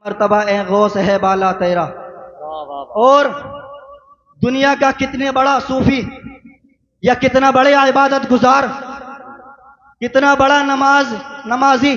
मर्तबा ए गौस है बाला तेरा। और दुनिया का कितने बड़ा सूफी या कितना बड़े इबादत गुजार, कितना बड़ा नमाजी,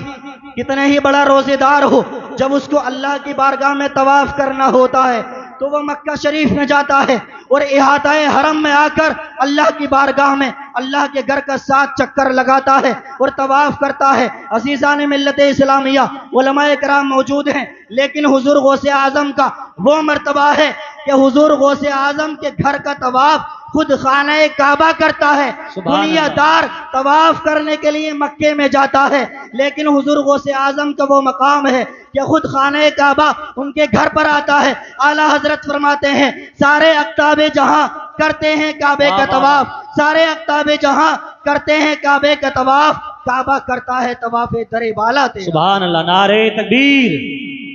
कितने ही बड़ा रोजेदार हो, जब उसको अल्लाह की बारगाह में तवाफ करना होता है तो वह मक्का शरीफ में जाता है और इहाताए हरम में आकर अल्लाह की बारगाह में अल्लाह के घर का 7 चक्कर लगाता है और तवाफ करता है। अजीज़ान मिल्लत इस्लामिया, उलमाए कराम मौजूद हैं, लेकिन हुजूर गौसे आजम का वो मर्तबा है कि हुजूर गौसे आजम के घर का तवाफ खुद खाना काबा करता है। दुनियादार तवाफ करने के लिए मक्के में जाता है, लेकिन हुजूर गौसे आजम का वो मकाम है कि खुद खाना काबा उनके घर पर आता है। आला हजरत फरमाते हैं, सारे अक्ताबे जहां करते हैं काबे का तवाफ, सारे अक्ताबे जहां करते हैं काबे का तवाफ, काबा करता है तवाफे दरे बाला तेरा। सुभान अल्लाह। नारे तकबीर,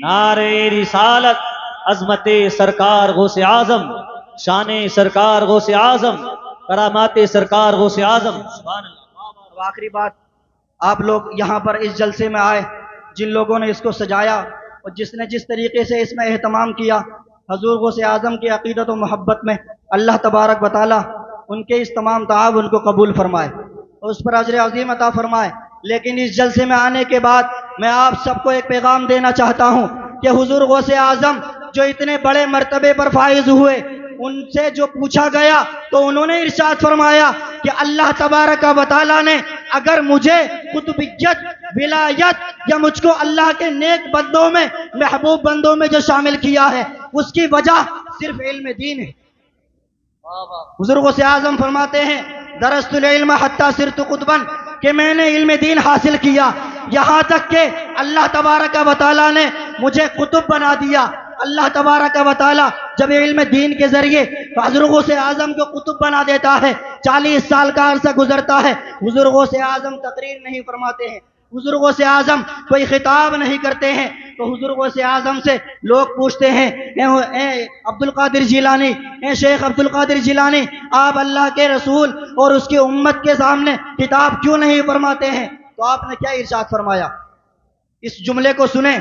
नारे रिसालत, अजमते सरकार गौसे आजम, शाने सरकार गौसे आजम, करामाते सरकार गौसे आजम। सुभान अल्लाह। और आखिरी बात, आप लोग यहाँ पर इस जलसे में आए, जिन लोगों ने इसको सजाया और जिसने जिस तरीके से इसमें एहतमाम किया, हजूर गौसे आजम की अकीदत और मोहब्बत में अल्लाह तबारक व तआला उनके इस तमाम ताउन को कबूल फरमाए और उस पर अजर अजीम अता फरमाए। लेकिन इस जलसे में आने के बाद मैं आप सबको एक पैगाम देना चाहता हूँ कि हुजूर गौसे आजम जो इतने बड़े मर्तबे पर फाइज हुए, उनसे जो पूछा गया तो उन्होंने इरशाद फरमाया कि अल्लाह तबारक व तआला ने अगर मुझे कुतुबियत, विलायत या मुझको अल्लाह के नेक बंदों में, महबूब बंदों में जो शामिल किया है, उसकी वजह सिर्फ इल्म दीन है। हुजूर गौसे आजम फरमाते हैं, दरस्तुल इल्म हत्ता सिरतु कुतबन, कि मैंने इल्म दीन हासिल किया, यहाँ तक के अल्लाह तबारक व तआला ने मुझे कुतुब बना दिया। अल्लाह तबारक व तआला जब इल्म दीन के जरिए हुजूर गौसे आजम को कुतुब बना देता है, 40 साल का अरसा गुजरता है, हुजूर गौसे आजम तकरीर नहीं फरमाते हैं, हुजूर गौसे आजम कोई खिताब नहीं करते हैं। तो हुजूर गौसे आजम से लोग पूछते हैं, ए अब्दुल कादिर जिलानी, ए शेख अब्दुल कादिर जिलानी, आप अल्लाह के रसूल और उसकी उम्मत के सामने किताब क्यों नहीं फरमाते हैं? तो आपने क्या इरशाद फरमाया? इस जुमले को सुने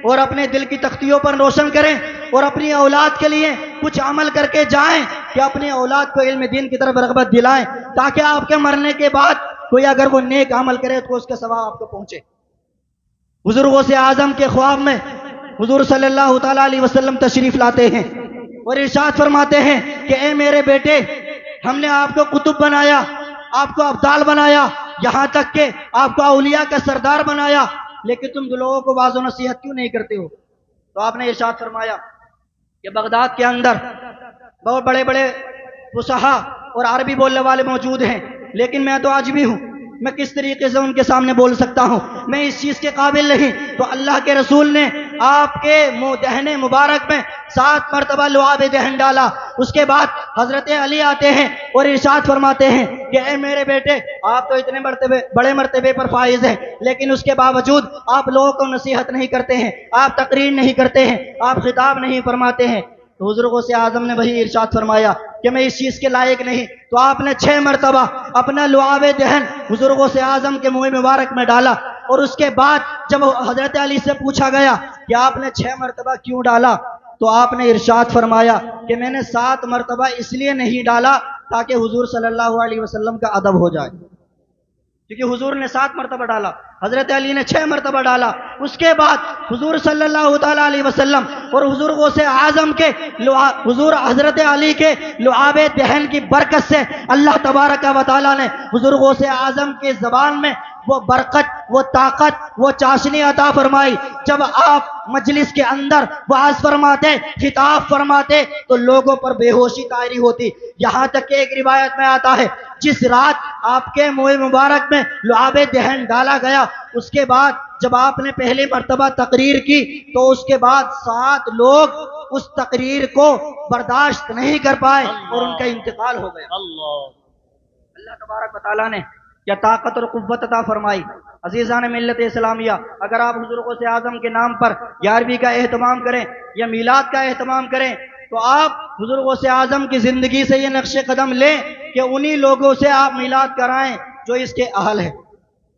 और अपने दिल की तख्तियों पर रोशन करें और अपनी औलाद के लिए कुछ अमल करके जाएं कि अपनी औलाद को इल्म दीन की तरफ रग़बत दिलाएं, ताकि आपके मरने के बाद कोई अगर वो नेक अमल करे तो उसका सवाब आपको पहुंचे। हुजूर गौसे आजम के ख्वाब में हुजूर सल्लल्लाहु तआला अलैहि वसल्लम तशरीफ लाते हैं और इरशाद फरमाते हैं कि ए मेरे बेटे, हमने आपको कुतुब बनाया, आपको अब्दाल बनाया, यहाँ तक के आपको औलिया का सरदार बनाया, लेकिन तुम लोगों को वाज़ो नसीहत क्यों नहीं करते हो? तो आपने इरशाद फरमाया कि बगदाद के अंदर बहुत बड़े बड़े फुसहा और अरबी बोलने वाले मौजूद हैं, लेकिन मैं तो आज भी हूँ, मैं किस तरीके से उनके सामने बोल सकता हूँ? मैं इस चीज़ के काबिल नहीं। तो अल्लाह के रसूल ने आपके मुँह दहने मुबारक में 7 मरतबा लुआब दहन डाला। उसके बाद हजरत अली आते हैं और इरशाद फरमाते हैं कि ए मेरे बेटे, आप तो इतने बड़े मरतबे पर फाइज हैं, लेकिन उसके बावजूद आप लोगों को नसीहत नहीं करते हैं, आप तकरीर नहीं करते हैं, आप खिताब नहीं फरमाते हैं। तो हुजूर गौसे आजम ने वही इरशाद फरमाया कि मैं इस चीज़ के लायक नहीं। तो आपने 6 मरतबा अपना लुआब दहन हुजूर गौसे आजम के मुँह मुबारक में डाला और उसके बाद जब हजरत अली से पूछा गया कि आपने 6 मरतबा क्यों डाला, तो आपने इरशाद फरमाया कि मैंने 7 मरतबा इसलिए नहीं डाला ताकि हुजूर सल्लल्लाहु अलैहि वसल्लम का अदब हो जाए, क्योंकि हुजूर ने 7 मरतबा डाला, हजरत अली ने 6 मरतबा डाला। उसके बाद हुजूर सल्लल्लाहु तआला अलैहि वसल्लम और हुजूर गौसे आजम के हुजूर हजरत अली के लुआब दहन की बरकत से अल्लाह तबारक व तआला ने हुजूर गौसे आजम की ज़बान में वो बरकत, वो ताकत, वो चाशनी अता फरमाई। जब आप मजलिस के अंदर वाज फरमाते, खिताब फरमाते, तो लोगों पर बेहोशी तारी होती। यहाँ तक कि एक रिवायत में आता है, जिस रात आपके मुँह मुबारक में लुआब दहन डाला गया, उसके बाद जब आपने पहली मर्तबा तकरीर की, तो उसके बाद 7 लोग उस तकरीर को बर्दाश्त नहीं कर पाए और उनका इंतकाल हो गया। अल्लाह तबारक व तआला ने क्या ताकत और कुव्वत अता फरमाई। अजीज़ान मिल्लत इस्लामिया, अगर आप हुजूर गौसे आजम के नाम पर 11वीं का एहतमाम करें या मीलाद का एहतमाम करें, तो आप हुजूर गौसे आजम की ज़िंदगी से ये नक्शे कदम लें कि उन्हीं लोगों से आप मीलाद कराएं जो इसके अहल हैं,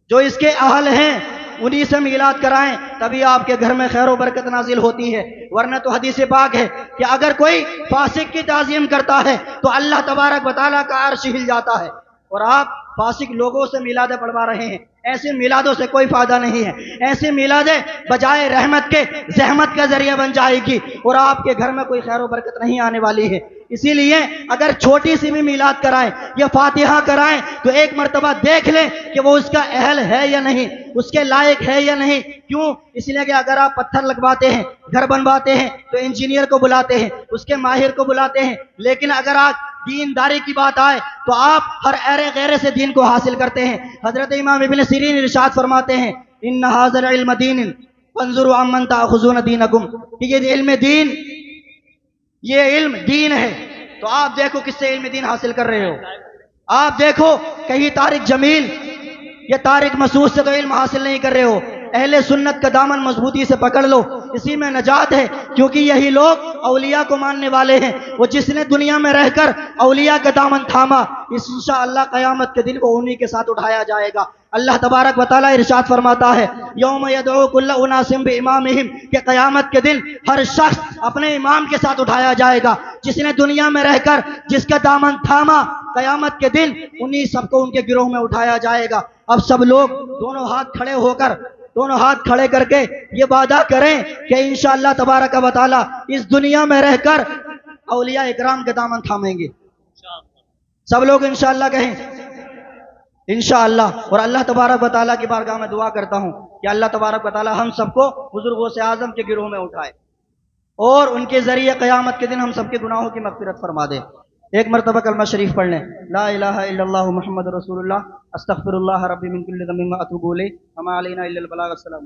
जो इसके अहल हैं। उन्हीं से मीलाद कराएं, तभी आपके घर में खैर व बरकत नाजिल होती है। वरना तो हदीस पाक है कि अगर कोई फासिक की ताज़ीम करता है तो अल्लाह तबारक व तआला का अर्श हिल जाता है। और आप फासिक लोगों से मिलादे पढ़वा रहे हैं। ऐसे मिलादों से कोई फायदा नहीं है। ऐसे मिलादे बजाय रहमत के जहमत का जरिया बन जाएगी और आपके घर में कोई खैर व बरकत नहीं आने वाली है। इसीलिए अगर छोटी सी भी मिलाद कराएं या फातिहा कराएं तो एक मर्तबा देख लें कि वो उसका अहल है या नहीं, उसके लायक है या नहीं। क्यों? इसलिए कि अगर आप पत्थर लगवाते हैं, घर बनवाते हैं तो इंजीनियर को बुलाते हैं, उसके माहिर को बुलाते हैं, लेकिन अगर आप दीनदारी की बात आए तो आप हर ऐरे गैरे से दीन को हासिल करते हैं। हजरत इमाम इब्न सीरीन इरशाद फरमाते हैं, इन्न हाज़ल इल्म दीन फंजुरु अम्मन ताखुज़ून दीनकुम, कि ये इल्म दीन, ये इल्म दीन है, तो आप देखो किससे इल्म दीन हासिल कर रहे हो। आप देखो कहीं तारिक जमील या तारिक मसूद से तो इल्म हासिल नहीं कर रहे हो। अहले सुन्नत का दामन मजबूती से पकड़ लो, इसी में नजात है, क्योंकि यही लोग औलिया को मानने वाले हैं। वो जिसने दुनिया में रहकर औलिया का दामन थामा, इंशाअल्लाह क़यामत के दिन को उन्हीं के साथ उठाया जाएगा। अल्लाह तबारक व तआला इरशाद फरमाता है, यौम यदउ कुल्लु उनासिम बिइमामिहिम, कि क़यामत के दिन हर शख्स अपने इमाम के साथ उठाया जाएगा। जिसने दुनिया में रहकर जिसका दामन थामा, क़यामत के दिन उन्हीं सबको उनके गिरोह में उठाया जाएगा। अब सब लोग दोनों हाथ खड़े करके ये वादा करें कि इंशाअल्लाह तबारक व तआला इस दुनिया में रहकर औलिया इकराम के दामन थामेंगे। सब लोग इंशाअल्लाह कहें, इंशाअल्लाह। और अल्लाह तबारक व तआला की बारगाह में दुआ करता हूँ कि अल्लाह तबारक व तआला हम सबको हुज़ूर गौसे आज़म के गिरोह में उठाए और उनके जरिए क़यामत के दिन हम सबके गुनाहों की मग़फ़िरत फरमा दे। एक मरतबा कलमा शरीफ पढ़ लें, ला इलाहा इल्लल्लाहु मुहम्मदुर रसूलुल्लाह, अस्तग़फिरुल्लाह रब्बी मिन कुल्लि ज़ंबिन व अतूबु इलैह, वमा अलैना इल्लल बलाग। अस्सलाम।